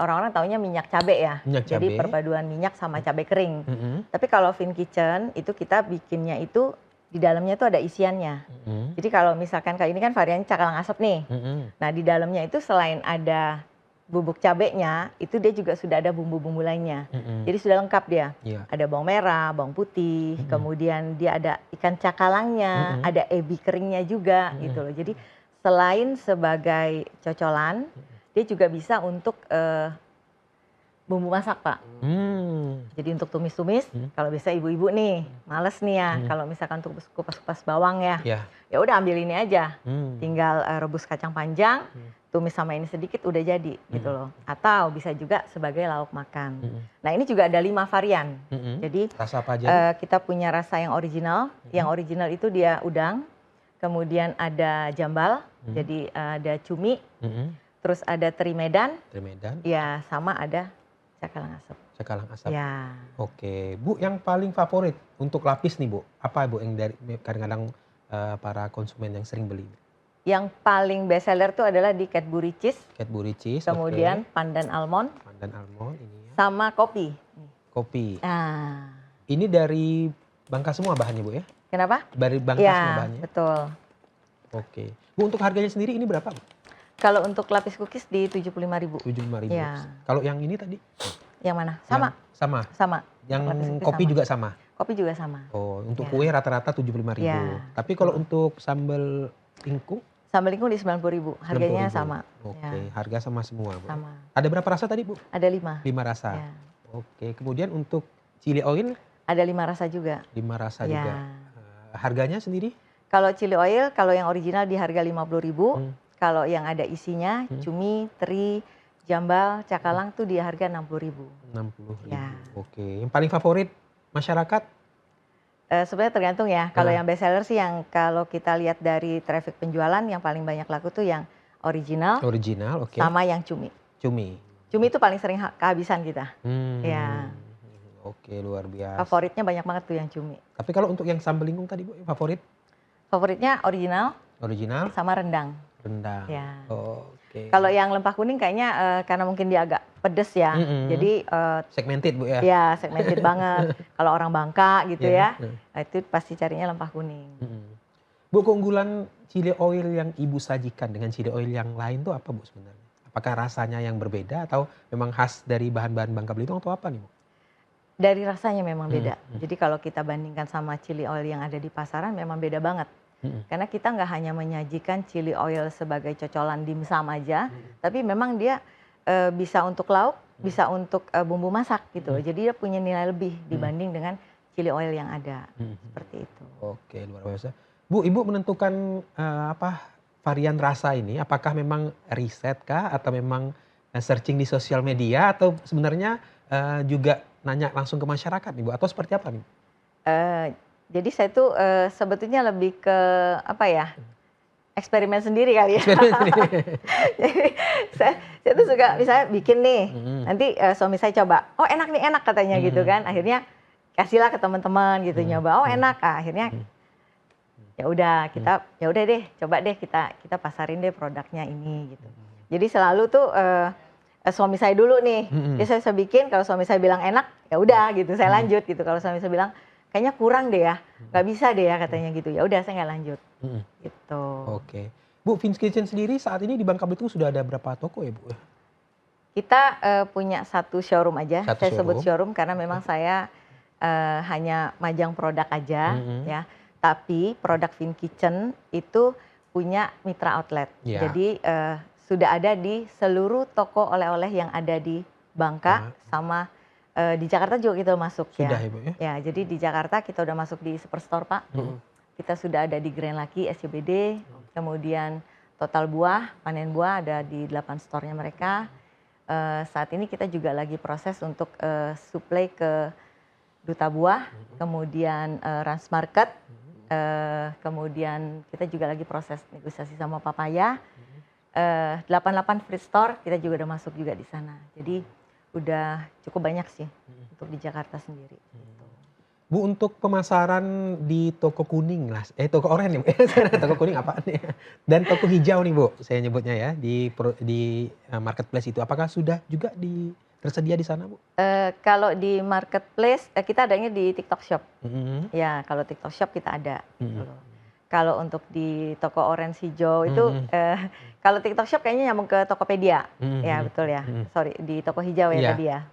orang-orang taunya minyak cabai ya. Minyak Jadi cabai. perpaduan minyak sama cabai kering. Mhm. Tapi kalau Fin Kitchen itu kita bikinnya itu di dalamnya itu ada isiannya. Mhm. Jadi kalau misalkan kayak ini kan variannya cakalang asap nih. Mhm. Nah di dalamnya itu selain ada bubuk cabenya, itu dia juga sudah ada bumbu-bumbu lainnya. Mhm. Jadi sudah lengkap dia. Iya. Ada bawang merah, bawang putih, kemudian dia ada ikan cakalangnya, ada ebi keringnya juga gitu loh. Jadi selain sebagai cocolan, dia juga bisa untuk bumbu masak Pak. Hmm. Jadi untuk tumis-tumis, kalau biasa ibu-ibu nih, males nih ya, kalau misalkan untuk kupas-kupas bawang ya, Ya. ya udah ambil ini aja, Hmm. tinggal rebus kacang panjang, tumis sama ini sedikit udah jadi gitu loh. Atau bisa juga sebagai lauk makan. Nah ini juga ada 5 varian. Mhm. Jadi Rasa apa aja? Bu? kita punya rasa yang original. Yang original itu dia udang, kemudian ada jambal, jadi ada cumi, Mhm. terus ada teri Medan, Dari Medan, ya sama ada cakalang asap. cakalang asap. Ya. Oke, Bu, yang paling favorit untuk lapis nih, Bu, apa Bu yang dari kadang-kadang para konsumen yang sering beli? Yang paling best seller itu adalah di Cadbury cheese, Cadbury cheese, kemudian oke. pandan almond, Pandan almond ini ya. sama kopi. Kopi. Nah, Ini dari Bangka semua bahannya, Bu ya? kenapa? Dari Bangka semua Ya, bahannya. betul. Oke. Bu, untuk harganya sendiri ini berapa, Bu? Kalau untuk lapis cookies di 75.000. 75.000. Ya. Kalau yang ini tadi? Yang mana? Sama, Yang sama. sama. Yang Lapis cookies kopi sama. juga sama. Kopi juga sama. Oh, untuk Ya. kue rata-rata 75.000. Ya, Tapi kalau untuk sambal ingkung Sambal lingkung di 90.000. Harganya 90.000. sama. Oke, Ya, harga sama semua, Bu. sama. Ada berapa rasa tadi, Bu? Ada 5. 5 rasa. Ya. Oke, kemudian untuk chili oil Ada 5 rasa juga. 5 rasa Ya. juga. Harganya sendiri? Kalau chili oil, kalau yang original di harga 50.000. Hmm. Kalau yang ada isinya, cumi, teri, jambal, cakalang tuh di harga 60.000. 60.000. Ya. Oke, yang paling favorit masyarakat? Sebenarnya tergantung ya. Kalau Nah. yang best seller sih yang kalau kita lihat dari traffic penjualan yang paling banyak laku tuh yang original Original, oke. sama yang cumi. Cumi. Cumi itu paling sering kehabisan kita. Hmm. Ya. Oke, luar biasa. Favoritnya banyak banget tuh yang cumi. Tapi kalau untuk yang sambal lingkung tadi, Bu, yang favorit? Favoritnya original Original, sama rendang. rendang. Ya. Oh, Oke. Kalau yang lempah kuning kayaknya karena mungkin dia agak pedes ya. Jadi Segmented Bu ya. ya segmented banget. Kalau orang Bangka gitu Iya, ya, itu pasti carinya lempah kuning. Bu, keunggulan chili oil yang Ibu sajikan dengan chili oil yang lain tuh apa Bu sebenarnya? Apakah rasanya yang berbeda atau memang khas dari bahan-bahan Bangka Belitung atau apa nih Bu? Dari rasanya memang beda. Jadi kalau kita bandingkan sama chili oil yang ada di pasaran memang beda banget. Karena kita nggak hanya menyajikan chili oil sebagai cocolan dimsum aja, tapi memang dia bisa untuk lauk, bisa untuk bumbu masak gitu. Jadi dia punya nilai lebih dibanding dengan chili oil yang ada. Seperti itu. Oke, luar biasa. Bu, Ibu menentukan varian rasa ini apakah memang riset kah atau memang searching di sosial media atau sebenarnya juga nanya langsung ke masyarakat nih Bu atau seperti apa nih? Jadi saya tuh sebetulnya lebih ke apa ya, eksperimen sendiri kali ya. Eksperimen sendiri. Jadi saya tuh suka misalnya bikin nih, nanti suami saya coba, oh enak nih enak katanya gitu kan, akhirnya kasihlah ke teman-teman gitu nyoba, oh enak, akhirnya ya udah deh coba deh kita pasarin deh produknya ini gitu. Jadi selalu tuh suami saya dulu nih, saya bikin, kalau suami saya bilang enak ya udah gitu saya lanjut gitu. Kalau suami saya bilang kayaknya kurang deh ya, nggak bisa deh ya katanya gitu, ya udah saya nggak lanjut gitu. Oke, Bu, Vince Kitchen sendiri saat ini di Bangka Belitung sudah ada berapa toko ya Bu? Kita punya satu showroom aja, saya sebut showroom. showroom karena memang saya hanya majang produk aja ya. Tapi produk Vince Kitchen itu punya mitra outlet. Ya. Jadi sudah ada di seluruh toko oleh-oleh yang ada di Bangka sama di Jakarta juga kita masuk Sudah ya. ya Bu ya? Ya, jadi di Jakarta kita udah masuk di Superstore Pak. Kita sudah ada di Grand Lucky SCBD, kemudian Total Buah, Panen Buah ada di 8 store-nya mereka. Saat ini kita juga lagi proses untuk supply ke Duta Buah, kemudian Rans Market, kemudian kita juga lagi proses negosiasi sama Papaya. 88 Free Store kita juga udah masuk juga di sana. Jadi udah cukup banyak sih untuk di Jakarta sendiri. Bu, untuk pemasaran di toko kuning lah, toko oranye nih, toko kuning apa nih? Dan toko hijau nih Bu, saya nyebutnya ya di marketplace itu, apakah sudah juga tersedia di sana Bu? Kalau di marketplace kita adanya di TikTok Shop. Ya, kalau TikTok Shop kita ada. Gitu loh. Kalau untuk di toko orange hijau itu, kalau TikTok Shop kayaknya nyambung ke Tokopedia. Ya betul ya, sorry di toko hijau ya tadi ya.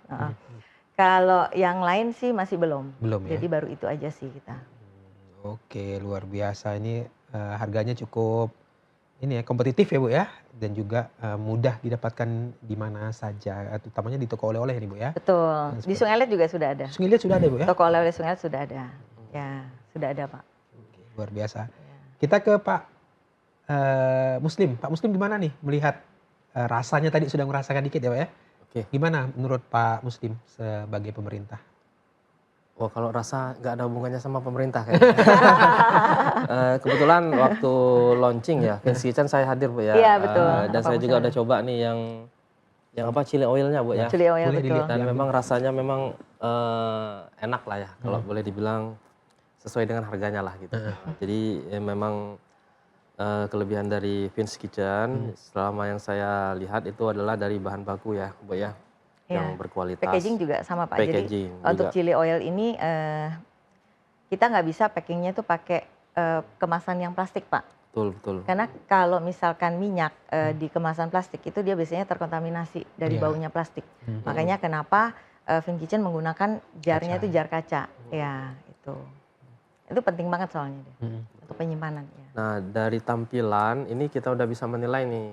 Kalau yang lain sih masih belum. Belum ya? Jadi baru itu aja sih kita. Oke, luar biasa ini harganya cukup ini ya kompetitif ya Bu ya, dan juga mudah didapatkan di mana saja, utamanya di toko oleh-oleh nih Bu ya. Betul. Di Sungai Liat juga sudah ada. Sungai Liat sudah ada Bu ya? Toko oleh-oleh Sungai Liat sudah ada. Ya sudah ada Pak. Oke, luar biasa. Kita ke Pak Muslim. Pak Muslim gimana nih melihat rasanya tadi sudah merasakan dikit ya Pak ya? Oke. Gimana menurut Pak Muslim sebagai pemerintah? Wah, kalau rasa nggak ada hubungannya sama pemerintah kayaknya. Kebetulan waktu launching ya, Vince Kitchen saya hadir Bu ya. Iya betul. Dan saya juga udah coba nih yang apa chili oilnya Bu ya. Chili oil Boleh betul. dilihat. Dan memang rasanya memang enak lah ya, kalau boleh dibilang sesuai dengan harganya lah gitu. Jadi memang kelebihan dari Vince Kitchen selama yang saya lihat itu adalah dari bahan baku ya Bu ya, yang berkualitas. Packaging juga sama Pak. Packaging Jadi untuk chili oil ini kita nggak bisa packingnya tuh pakai kemasan yang plastik Pak. Betul. Karena kalau misalkan minyak di kemasan plastik itu dia biasanya terkontaminasi dari baunya plastik. Makanya kenapa Vince Kitchen menggunakan jarnya itu jar kaca. Ya itu. Itu penting banget soalnya deh, untuk penyimpanan. Ya. Nah dari tampilan ini kita udah bisa menilai nih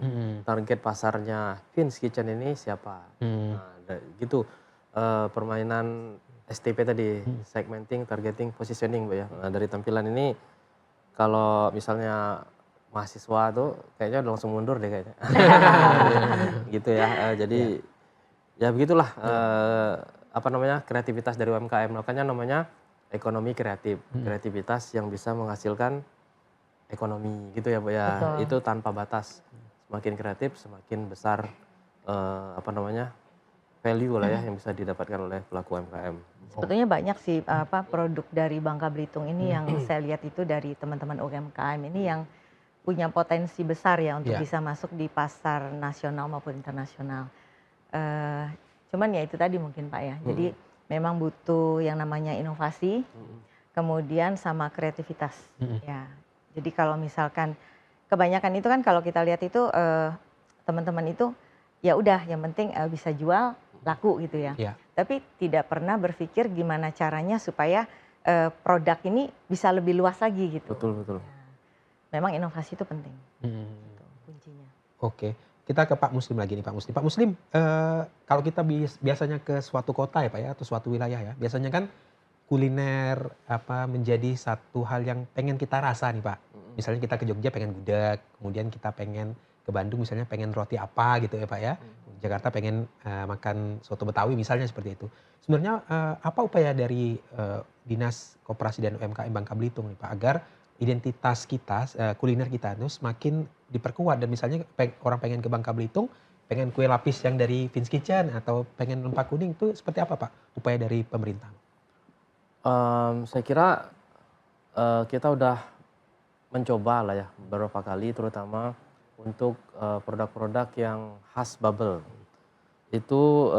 target pasarnya Vince Kitchen ini siapa. Nah gitu permainan STP tadi, segmenting, targeting, positioning Bu ya. Nah dari tampilan ini kalau misalnya mahasiswa tuh kayaknya udah langsung mundur deh kayaknya. Gitu ya. Jadi ya begitulah apa namanya kreativitas dari UMKM. Makanya namanya ekonomi kreatif, kreativitas yang bisa menghasilkan ekonomi gitu ya Bu ya. Betul. Itu tanpa batas. Semakin kreatif semakin besar apa namanya value lah ya yang bisa didapatkan oleh pelaku UMKM. Sebetulnya banyak sih produk dari Bangka Belitung ini yang saya lihat itu dari teman-teman UMKM ini yang punya potensi besar ya untuk Iya. bisa masuk di pasar nasional maupun internasional. Cuman ya itu tadi mungkin Pak ya. Jadi memang butuh yang namanya inovasi, kemudian sama kreativitas. Mm-mm. Ya. Jadi kalau misalkan kebanyakan itu kan kalau kita lihat itu teman-teman itu ya udah yang penting bisa jual laku gitu ya. Iya. Tapi tidak pernah berpikir gimana caranya supaya produk ini bisa lebih luas lagi gitu. Betul, betul. Memang inovasi itu penting. Hmm. Gitu, kuncinya. Oke, kita ke Pak Muslim lagi nih Pak Muslim. Pak Muslim, kalau kita biasanya ke suatu kota ya Pak ya, atau suatu wilayah ya, biasanya kan kuliner apa menjadi satu hal yang pengen kita rasa nih Pak. Misalnya kita ke Jogja pengen gudeg, kemudian kita pengen ke Bandung misalnya pengen roti apa gitu ya Pak ya. Jakarta pengen makan soto Betawi misalnya seperti itu. Sebenarnya apa upaya dari Dinas Koperasi dan UMKM Bangka Belitung nih Pak agar identitas kita, kuliner kita itu semakin diperkuat dan misalnya orang pengen ke Bangka Belitung, pengen kue lapis yang dari Vince Kitchen atau pengen lempak kuning itu seperti apa Pak upaya dari pemerintah? Saya kira kita udah mencoba lah ya beberapa kali, terutama untuk produk-produk yang khas Babel. Itu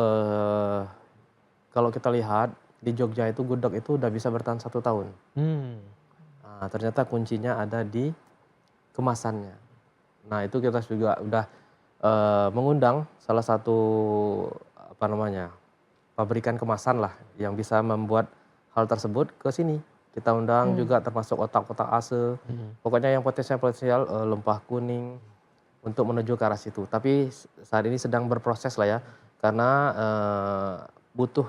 kalau kita lihat di Jogja itu gudeg itu udah bisa bertahan 1 tahun. Nah, ternyata kuncinya ada di kemasannya. Nah itu kita juga udah mengundang salah satu pabrikan kemasan lah yang bisa membuat hal tersebut ke sini. Kita undang juga termasuk otak-otak ase, pokoknya yang potensial lempah kuning untuk menuju ke arah situ. Tapi saat ini sedang berproses lah ya, karena butuh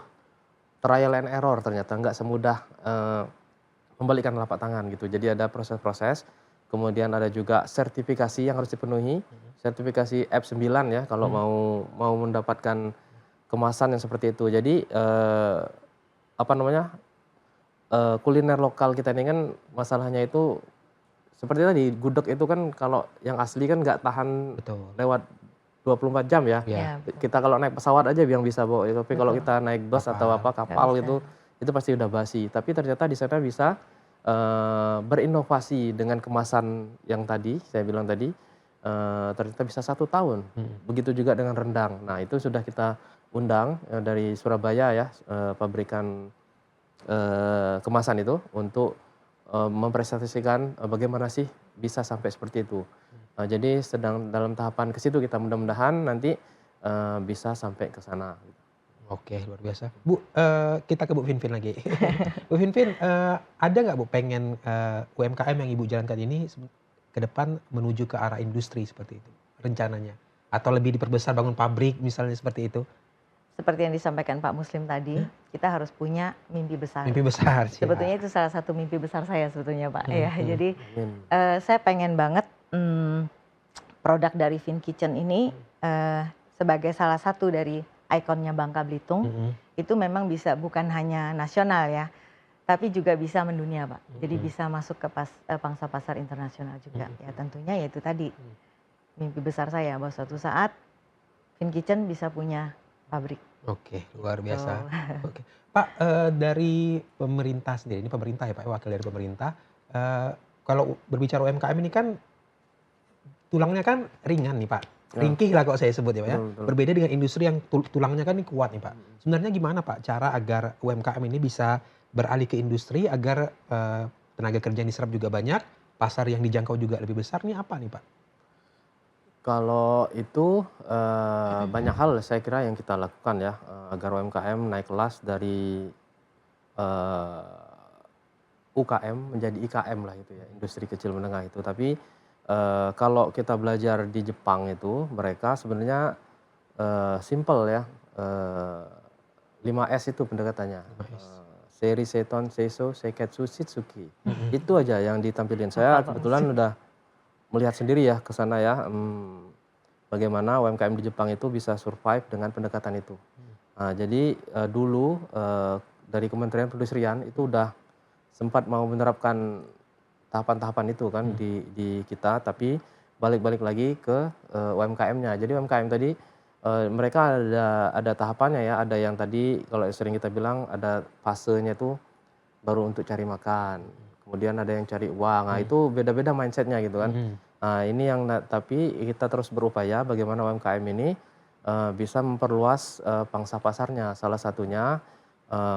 trial and error ternyata nggak semudah membalikkan telapak tangan gitu. Jadi ada proses-proses, kemudian ada juga sertifikasi yang harus dipenuhi, sertifikasi F9 ya kalau mau mendapatkan kemasan yang seperti itu. Jadi kuliner lokal kita ini kan masalahnya itu seperti tadi gudeg itu kan kalau yang asli kan nggak tahan Betul. lewat 24 jam ya. Ya. Ya, betul. Kita kalau naik pesawat aja yang bisa bawa, tapi kalau kita naik bus atau kapal Nggak itu pasti udah basi. Tapi ternyata di sana bisa berinovasi dengan kemasan yang tadi saya bilang tadi, ternyata bisa 1 tahun. Begitu juga dengan rendang. Nah itu sudah kita undang dari Surabaya ya, pabrikan kemasan itu untuk mempresentasikan bagaimana sih bisa sampai seperti itu. Jadi sedang dalam tahapan ke situ kita, mudah-mudahan nanti bisa sampai ke sana. Oke, luar biasa. Bu, kita ke Bu Finfin lagi. Bu Finfin, ada nggak Bu pengen UMKM yang Ibu jalankan ini ke depan menuju ke arah industri seperti itu rencananya? Atau lebih diperbesar bangun pabrik misalnya seperti itu? Seperti yang disampaikan Pak Muslim tadi, kita harus punya mimpi besar. Mimpi besar sih. Sebetulnya itu salah satu mimpi besar saya sebetulnya Pak. Ya, jadi Amin. saya pengen banget produk dari Vince Kitchen ini sebagai salah satu dari ikonnya Bangka Belitung, itu memang bisa bukan hanya nasional ya, tapi juga bisa mendunia Pak. Jadi bisa masuk ke pangsa pasar internasional juga. Ya tentunya ya itu tadi mimpi besar saya bahwa suatu saat Vince Kitchen bisa punya pabrik. Oke, luar biasa. Oke. Pak, dari pemerintah sendiri, ini pemerintah ya Pak, wakil dari pemerintah. Kalau berbicara UMKM ini kan tulangnya kan ringan nih Pak. Ringkih lah kalau saya sebut ya Pak ya. Betul. Berbeda dengan industri yang tulangnya kan ini kuat nih Pak. Sebenarnya gimana Pak cara agar UMKM ini bisa beralih ke industri agar tenaga kerja yang diserap juga banyak, pasar yang dijangkau juga lebih besar, nih apa nih Pak? Kalau itu banyak hal saya kira yang kita lakukan ya agar UMKM naik kelas dari UKM menjadi IKM lah itu ya, industri kecil menengah itu. Tapi kalau kita belajar di Jepang itu mereka sebenarnya simple ya, 5S itu pendekatannya. 5S. Seri, Seton, Seiso, Seiketsu, Shitsuki. Itu aja yang ditampilin. Saya kebetulan udah melihat sendiri ya ke sana ya, bagaimana UMKM di Jepang itu bisa survive dengan pendekatan itu. Nah, jadi dulu dari Kementerian Perindustrian itu udah sempat mau menerapkan tahapan-tahapan itu kan di kita, tapi balik-balik lagi ke UMKM-nya. Jadi UMKM tadi mereka ada tahapannya ya, ada yang tadi kalau sering kita bilang ada fasenya itu baru untuk cari makan. Kemudian ada yang cari uang, nah itu beda-beda mindsetnya gitu kan. Nah, ini yang tapi kita terus berupaya bagaimana UMKM ini bisa memperluas pangsa pasarnya. Salah satunya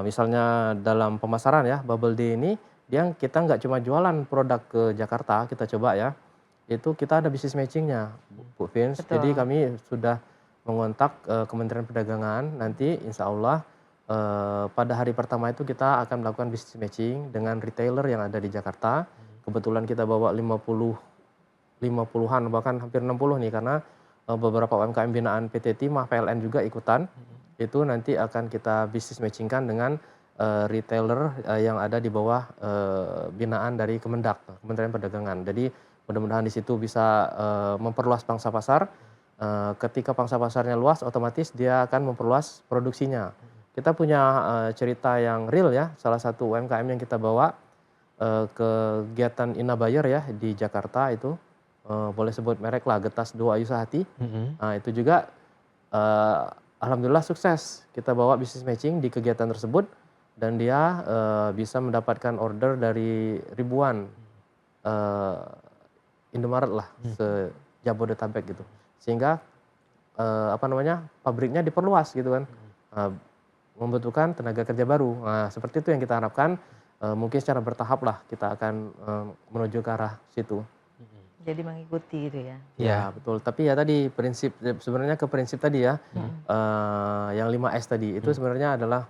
misalnya dalam pemasaran ya, Bubble Day ini kita nggak cuma jualan produk ke Jakarta, kita coba ya. Itu kita ada bisnis matchingnya, Bu Vince. Jadi Betul. kami sudah mengontak Kementerian Perdagangan, nanti insya Allah pada hari pertama itu kita akan melakukan bisnis matching dengan retailer yang ada di Jakarta. Kebetulan kita bawa 50-an bahkan hampir 60 nih karena beberapa UMKM binaan PT Timah PLN juga ikutan. Itu nanti akan kita bisnis matchingkan dengan retailer yang ada di bawah binaan dari Kemendak, Kementerian Perdagangan. Jadi mudah-mudahan di situ bisa memperluas pangsa pasar. Ketika pangsa pasarnya luas, otomatis dia akan memperluas produksinya. Kita punya cerita yang real ya, salah satu UMKM yang kita bawa kegiatan Inabuyer ya di Jakarta itu, boleh sebut merek lah, Getas 2 Ayu Sahati. Nah itu juga alhamdulillah sukses. Kita bawa bisnis matching di kegiatan tersebut dan dia bisa mendapatkan order dari ribuan Indomaret lah se-Jabodetabek gitu. Sehingga pabriknya diperluas gitu kan. Membutuhkan tenaga kerja baru. Nah, seperti itu yang kita harapkan. Mungkin secara bertahap lah kita akan menuju ke arah situ. Jadi mengikuti itu ya. Ya betul. Tapi ya tadi sebenarnya ke prinsip tadi ya, yang 5S tadi itu sebenarnya adalah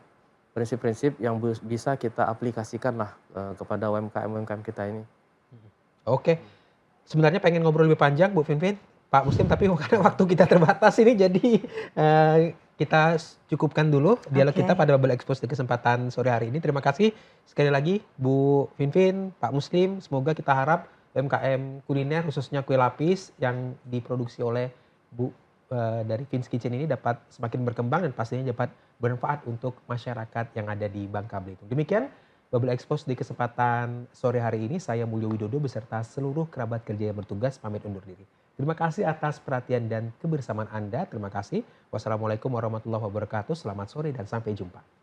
prinsip-prinsip yang bisa kita aplikasikan lah kepada UMKM kita ini. Oke, sebenarnya pengen ngobrol lebih panjang Bu Finvin, Pak Muslim, tapi karena waktu kita terbatas ini jadi kita cukupkan dulu dialog kita pada Bubble Expose di kesempatan sore hari ini. Terima kasih sekali lagi Bu Finvin, Pak Muslim. Semoga kita harap UMKM kuliner khususnya kue lapis yang diproduksi oleh Bu dari Vin's Kitchen ini dapat semakin berkembang dan pastinya dapat bermanfaat untuk masyarakat yang ada di Bangka Belitung. Demikian Bubble Expose di kesempatan sore hari ini. Saya Mulyo Widodo beserta seluruh kerabat kerja yang bertugas pamit undur diri. Terima kasih atas perhatian dan kebersamaan Anda. Terima kasih. Wassalamualaikum warahmatullahi wabarakatuh. Selamat sore dan sampai jumpa.